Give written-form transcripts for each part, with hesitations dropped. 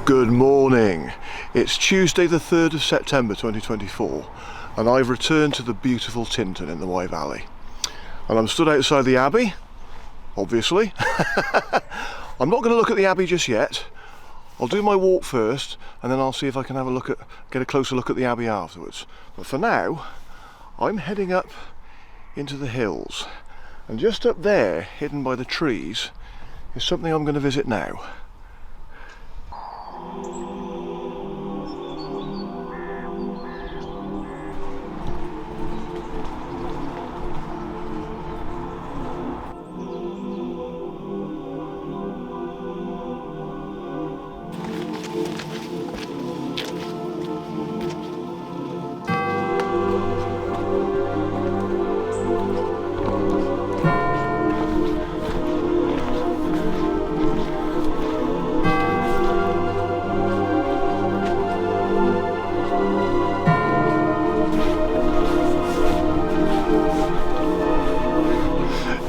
Good morning. It's Tuesday the 3rd of September 2024 and I've returned to the beautiful Tintern in the Wye Valley. And I'm stood outside the Abbey, obviously. I'm not going to look at the Abbey just yet. I'll do my walk first and then I'll see if I can get a closer look at the Abbey afterwards. But for now, I'm heading up into the hills. And just up there, hidden by the trees, is something I'm going to visit now.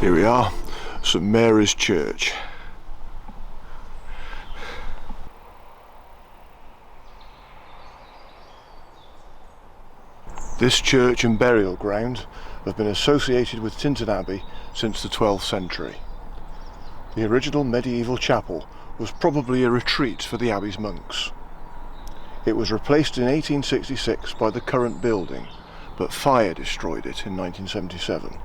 Here we are, St Mary's Church. This church and burial ground have been associated with Tintern Abbey since the 12th century. The original medieval chapel was probably a retreat for the Abbey's monks. It was replaced in 1866 by the current building, but fire destroyed it in 1977.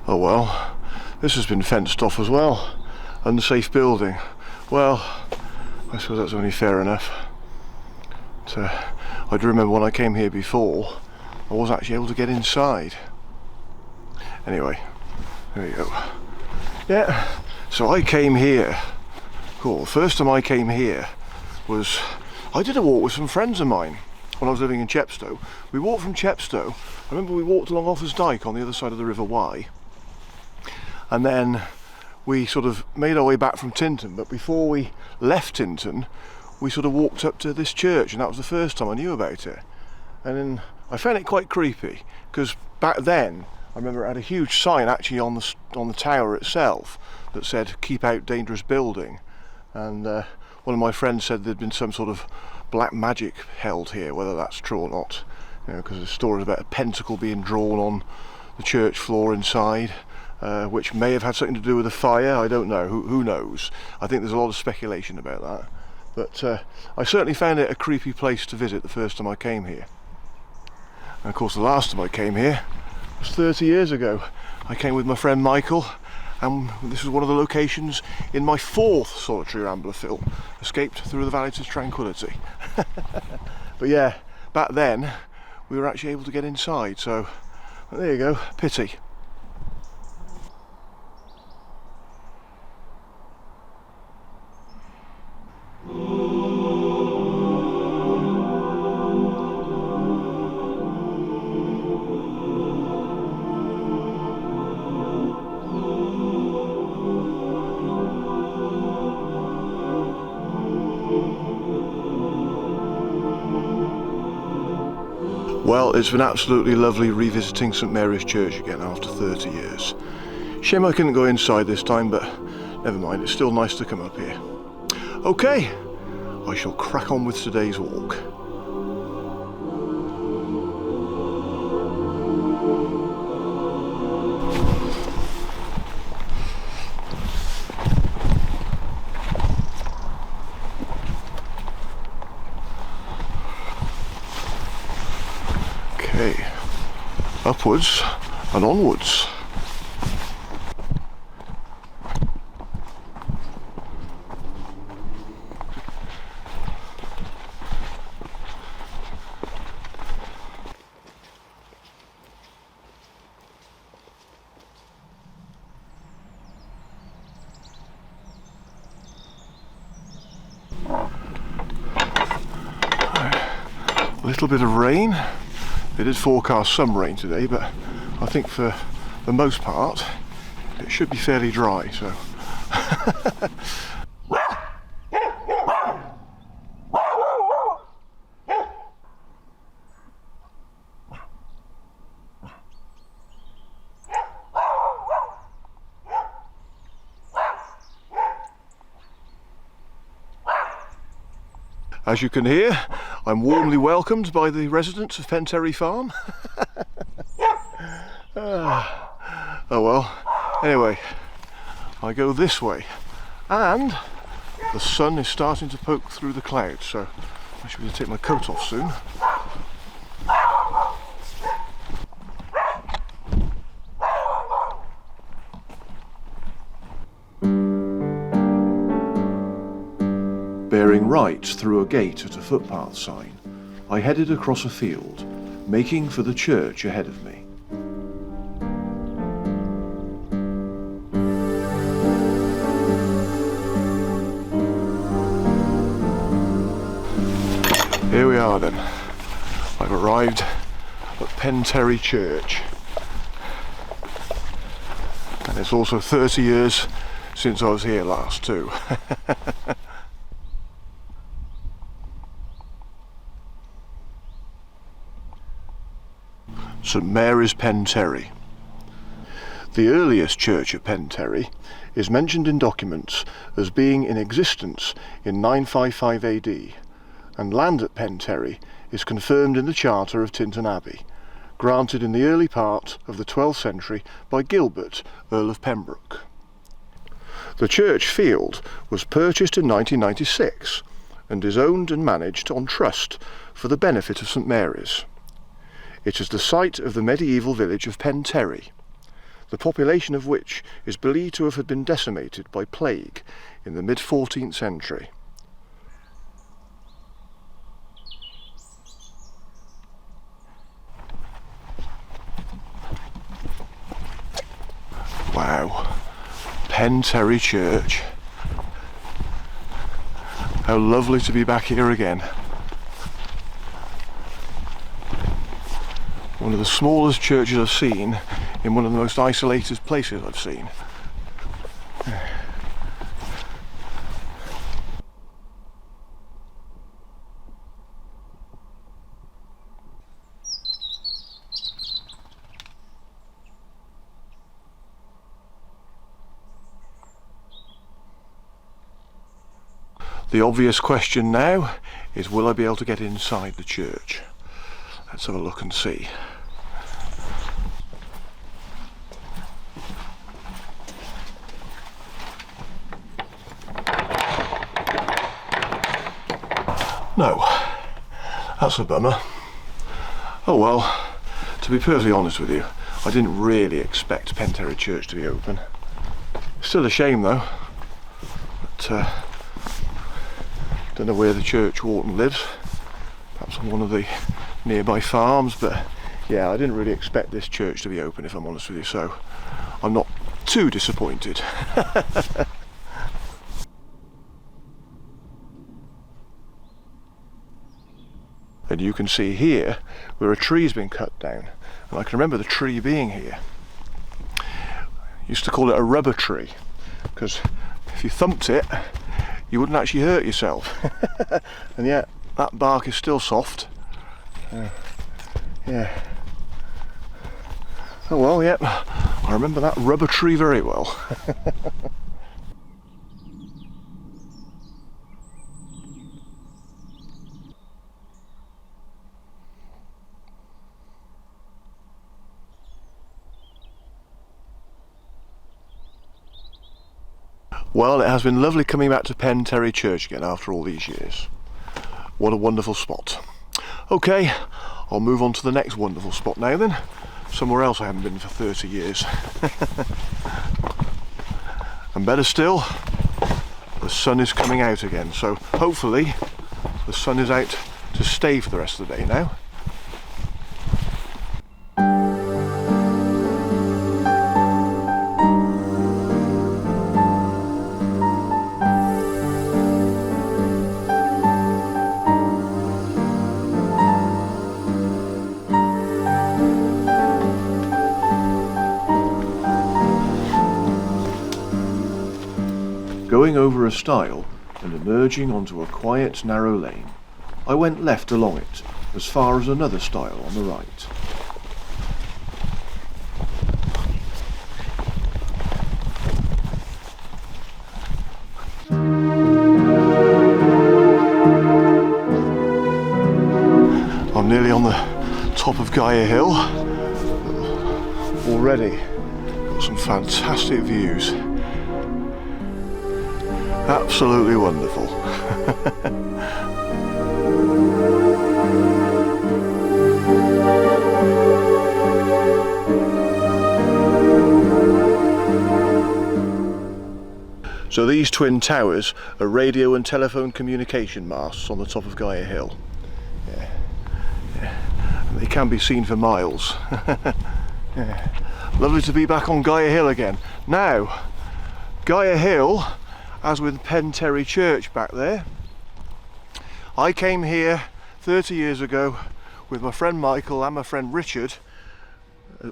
Oh well, this has been fenced off as well. Unsafe building. Well, I suppose that's only fair enough. But, I do remember when I came here before, I was actually able to get inside. Anyway, there you go. Yeah, so I came here. Cool, the first time I came here was, I did a walk with some friends of mine when I was living in Chepstow. We walked from Chepstow. I remember we walked along Offa's Dyke on the other side of the River Wye. And then we sort of made our way back from Tintern, but before we left Tintern, we sort of walked up to this church, and that was the first time I knew about it. And then I found it quite creepy, because back then, I remember it had a huge sign actually on the tower itself that said, "Keep out dangerous building." And one of my friends said there'd been some sort of black magic held here, whether that's true or not. You know, because there's stories about a pentacle being drawn on the church floor inside. Which may have had something to do with the fire, I don't know, who knows. I think there's a lot of speculation about that. But I certainly found it a creepy place to visit the first time I came here. And of course the last time I came here was 30 years ago. I came with my friend Michael, and this was one of the locations in my 4th solitary rambler film, Escaped Through the Valley to Tranquility. But yeah, back then we were actually able to get inside, so there you go, pity. Well, it's been absolutely lovely revisiting St Mary's Church again after 30 years. Shame I couldn't go inside this time, but never mind, it's still nice to come up here. Okay, I shall crack on with today's walk. Okay, upwards and onwards. A little bit of rain. They did forecast some rain today, but I think for the most part it should be fairly dry, so As you can hear, I'm warmly welcomed by the residents of Penterry Farm. Oh well, anyway, I go this way, and the sun is starting to poke through the clouds, so I should be able to take my coat off soon. Bearing right through a gate at a footpath sign, I headed across a field, making for the church ahead of me. Here we are then. I've arrived at Penterry Church. And it's also 30 years since I was here last too. St Mary's Penterry. The earliest church at Penterry is mentioned in documents as being in existence in 955 AD, and land at Penterry is confirmed in the charter of Tintern Abbey, granted in the early part of the 12th century by Gilbert, Earl of Pembroke. The church field was purchased in 1996 and is owned and managed on trust for the benefit of St Mary's. It is the site of the medieval village of Penterry, the population of which is believed to have been decimated by plague in the mid-14th century. Wow, Penterry Church. How lovely to be back here again. One of the smallest churches I've seen in one of the most isolated places I've seen. The obvious question now is, will I be able to get inside the church? Let's have a look and see. No, that's a bummer. Oh well, to be perfectly honest with you, I didn't really expect Penterry Church to be open. Still a shame though, but don't know where the church warden lives, perhaps on one of the nearby farms, but yeah, I didn't really expect this church to be open, if I'm honest with you, so I'm not too disappointed. And you can see here where a tree's been cut down, and I can remember the tree being here. Used to call it a rubber tree, because if you thumped it, you wouldn't actually hurt yourself. And yet, that bark is still soft. Yeah. Oh well, yep. I remember that rubber tree very well. Well, it has been lovely coming back to Penterry Church again after all these years. What a wonderful spot. Okay, I'll move on to the next wonderful spot now then. Somewhere else I haven't been for 30 years. And better still, the sun is coming out again, so hopefully the sun is out to stay for the rest of the day now. Going over a stile and emerging onto a quiet, narrow lane, I went left along it, as far as another stile on the right. I'm nearly on the top of Gaer Hill. Already got some fantastic views. Absolutely wonderful. So these twin towers are radio and telephone communication masts on the top of Gaer Hill. And they can be seen for miles. Lovely to be back on Gaer Hill again. Now, Gaer Hill, as with Penterry Church back there, I came here 30 years ago with my friend Michael and my friend Richard,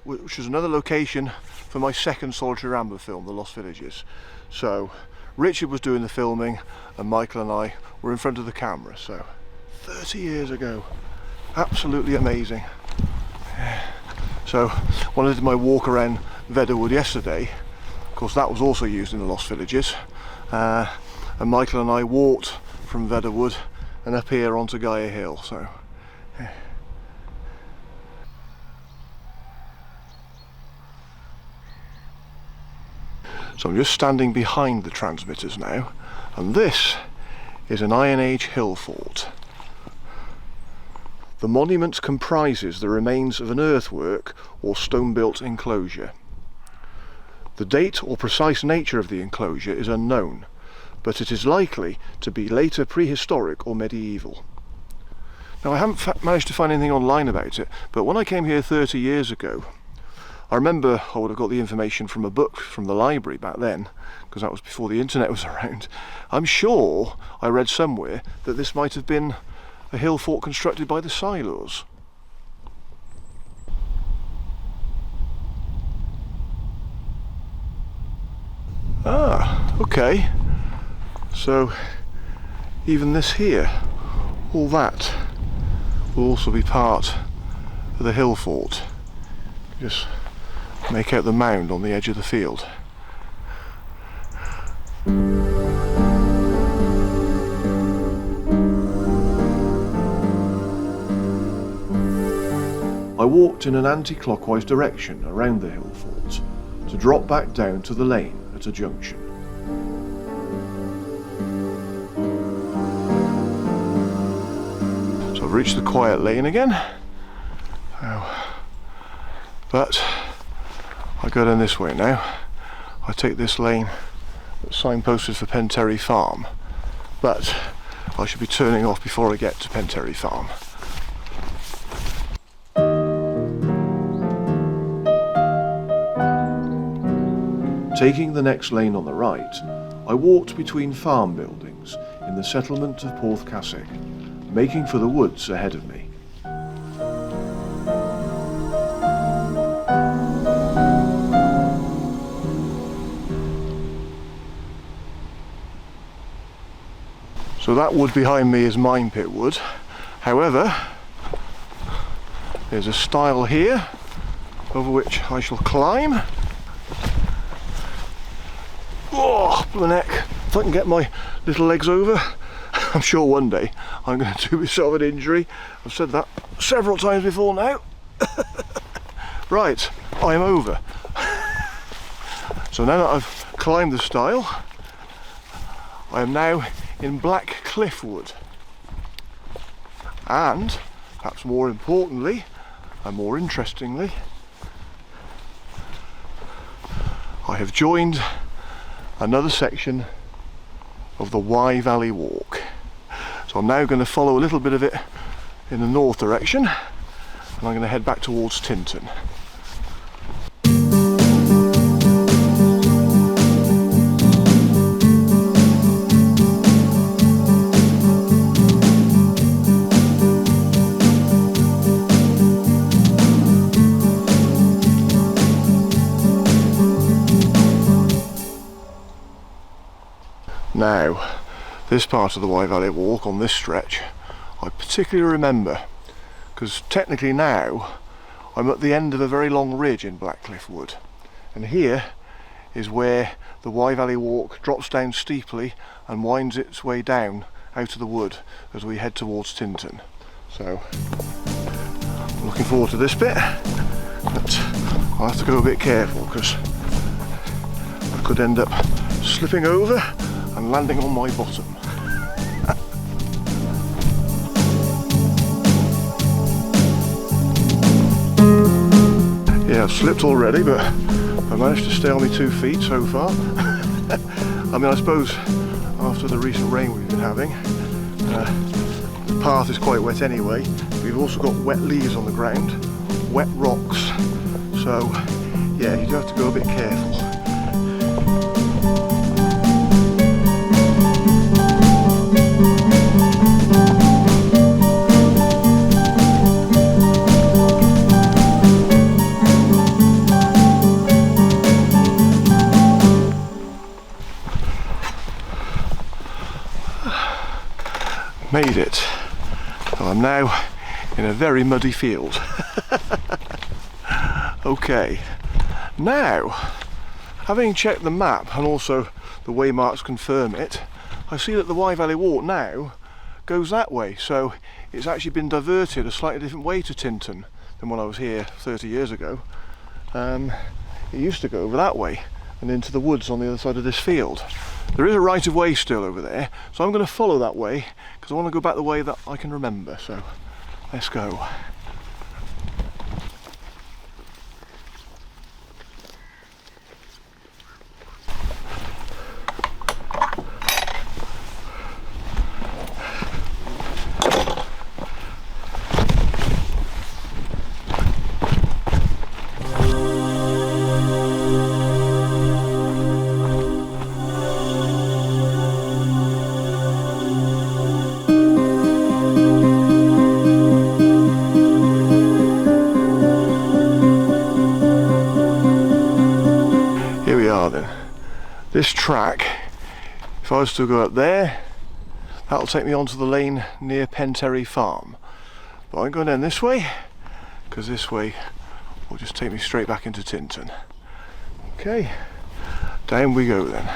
which was another location for my second solitary ramble film, The Lost Villages. So Richard was doing the filming and Michael and I were in front of the camera. So 30 years ago, absolutely amazing. So when I did my walk around Wood yesterday, of course that was also used in The Lost Villages, and Michael and I walked from Wood and up here onto Gaer Hill. So yeah. So I'm just standing behind the transmitters now, and this is an Iron Age hill fort. The monument comprises the remains of an earthwork or stone-built enclosure. The date or precise nature of the enclosure is unknown, but it is likely to be later prehistoric or medieval. Now, I haven't managed to find anything online about it, but when I came here 30 years ago, I remember I would have got the information from a book from the library back then, because that was before the internet was around. I'm sure I read somewhere that this might have been a hill fort constructed by the Silurs. Ah, okay. So even this here, all that, will also be part of the hill fort. Just make out the mound on the edge of the field. I walked in an anti-clockwise direction around the hill fort to drop back down to the lane at a junction. So I've reached the quiet lane again, but I go down this way now. I take this lane that's signposted for Penterry Farm, but I should be turning off before I get to Penterry Farm. Taking the next lane on the right, I walked between farm buildings in the settlement of Porthcasseg, making for the woods ahead of me. So that wood behind me is mine pit wood. However, there's a stile here over which I shall climb. Oh, the neck. If I can get my little legs over, I'm sure one day I'm going to do myself an injury. I've said that several times before now. Right, I'm over. So now that I've climbed the stile, I am now in Black Cliff Wood. And, perhaps more importantly, and more interestingly, I have joined another section of the Wye Valley Walk. So I'm now going to follow a little bit of it in the north direction, and I'm going to head back towards Tintern. Now, this part of the Wye Valley Walk on this stretch, I particularly remember, because technically now I'm at the end of a very long ridge in Limekiln Wood, and here is where the Wye Valley Walk drops down steeply and winds its way down out of the wood as we head towards Tintern. So, I'm looking forward to this bit, but I'll have to go a bit careful because I could end up slipping over and landing on my bottom. Yeah, I've slipped already, but I managed to stay on my 2 feet so far. I mean, I suppose after the recent rain we've been having, the path is quite wet anyway. We've also got wet leaves on the ground, wet rocks, so yeah, you do have to go a bit careful. Made it. Well, I'm now in a very muddy field. Okay, now, having checked the map and also the waymarks confirm it, I see that the Wye Valley Walk now goes that way, so it's actually been diverted a slightly different way to Tintern than when I was here 30 years ago. It used to go over that way and into the woods on the other side of this field. There is a right of way still over there, so I'm going to follow that way because I want to go back the way that I can remember, so let's go. This track, if I was to go up there, that'll take me onto the lane near Penterry Farm. But I'm going down this way, because this way will just take me straight back into Tintern. Okay, down we go then.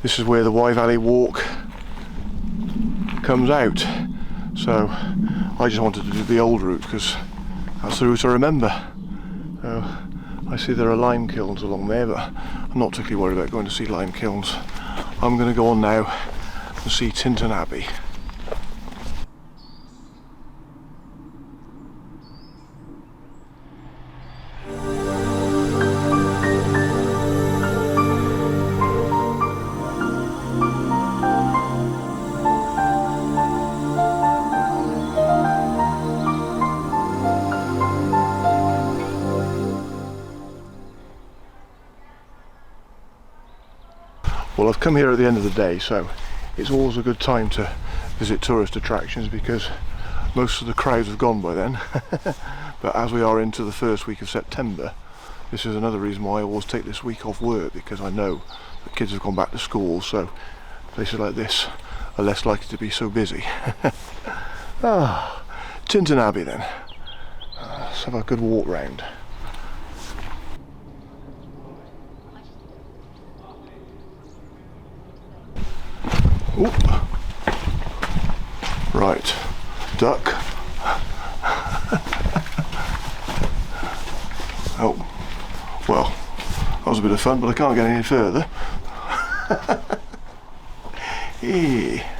This is where the Wye Valley Walk comes out, so I just wanted to do the old route because that's the route I remember. I see there are lime kilns along there, but I'm not particularly worried about going to see lime kilns. I'm going to go on now and see Tintern Abbey. Well, I've come here at the end of the day, so it's always a good time to visit tourist attractions because most of the crowds have gone by then. But as we are into the first week of September, this is another reason why I always take this week off work, because I know that kids have gone back to school, so places like this are less likely to be so busy. Tintern Abbey then. Let's have a good walk round. Ooh. Right, duck. Oh, well, that was a bit of fun, but I can't get any further. Yeah.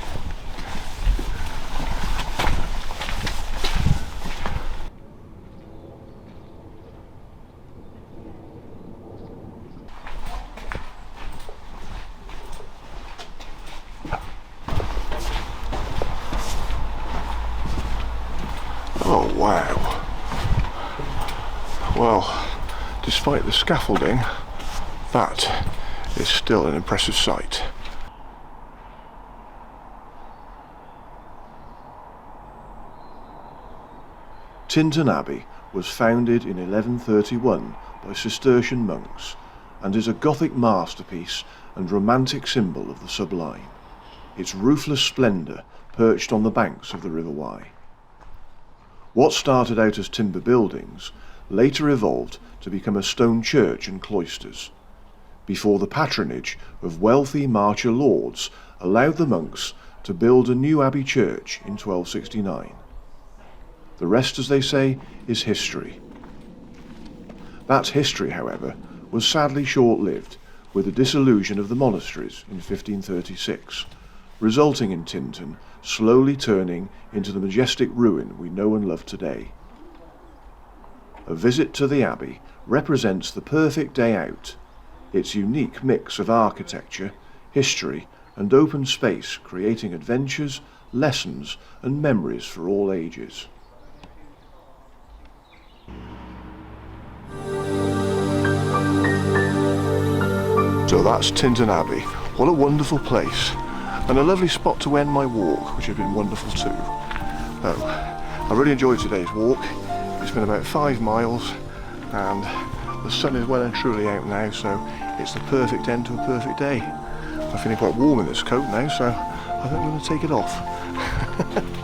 Oh wow, Well, despite the scaffolding, that is still an impressive sight. Tintern Abbey was founded in 1131 by Cistercian monks and is a Gothic masterpiece and romantic symbol of the sublime, its roofless splendour perched on the banks of the River Wye. What started out as timber buildings later evolved to become a stone church and cloisters, before the patronage of wealthy marcher lords allowed the monks to build a new abbey church in 1269. The rest, as they say, is history. That history, however, was sadly short-lived, with the dissolution of the monasteries in 1536, resulting in Tintern slowly turning into the majestic ruin we know and love today. A visit to the abbey represents the perfect day out, its unique mix of architecture, history and open space creating adventures, lessons and memories for all ages. So that's Tintern Abbey. What a wonderful place, and a lovely spot to end my walk, which has been wonderful too. I really enjoyed today's walk. It's been about 5 miles and the sun is well and truly out now, so it's the perfect end to a perfect day. I'm feeling quite warm in this coat now, so I think I'm going to take it off.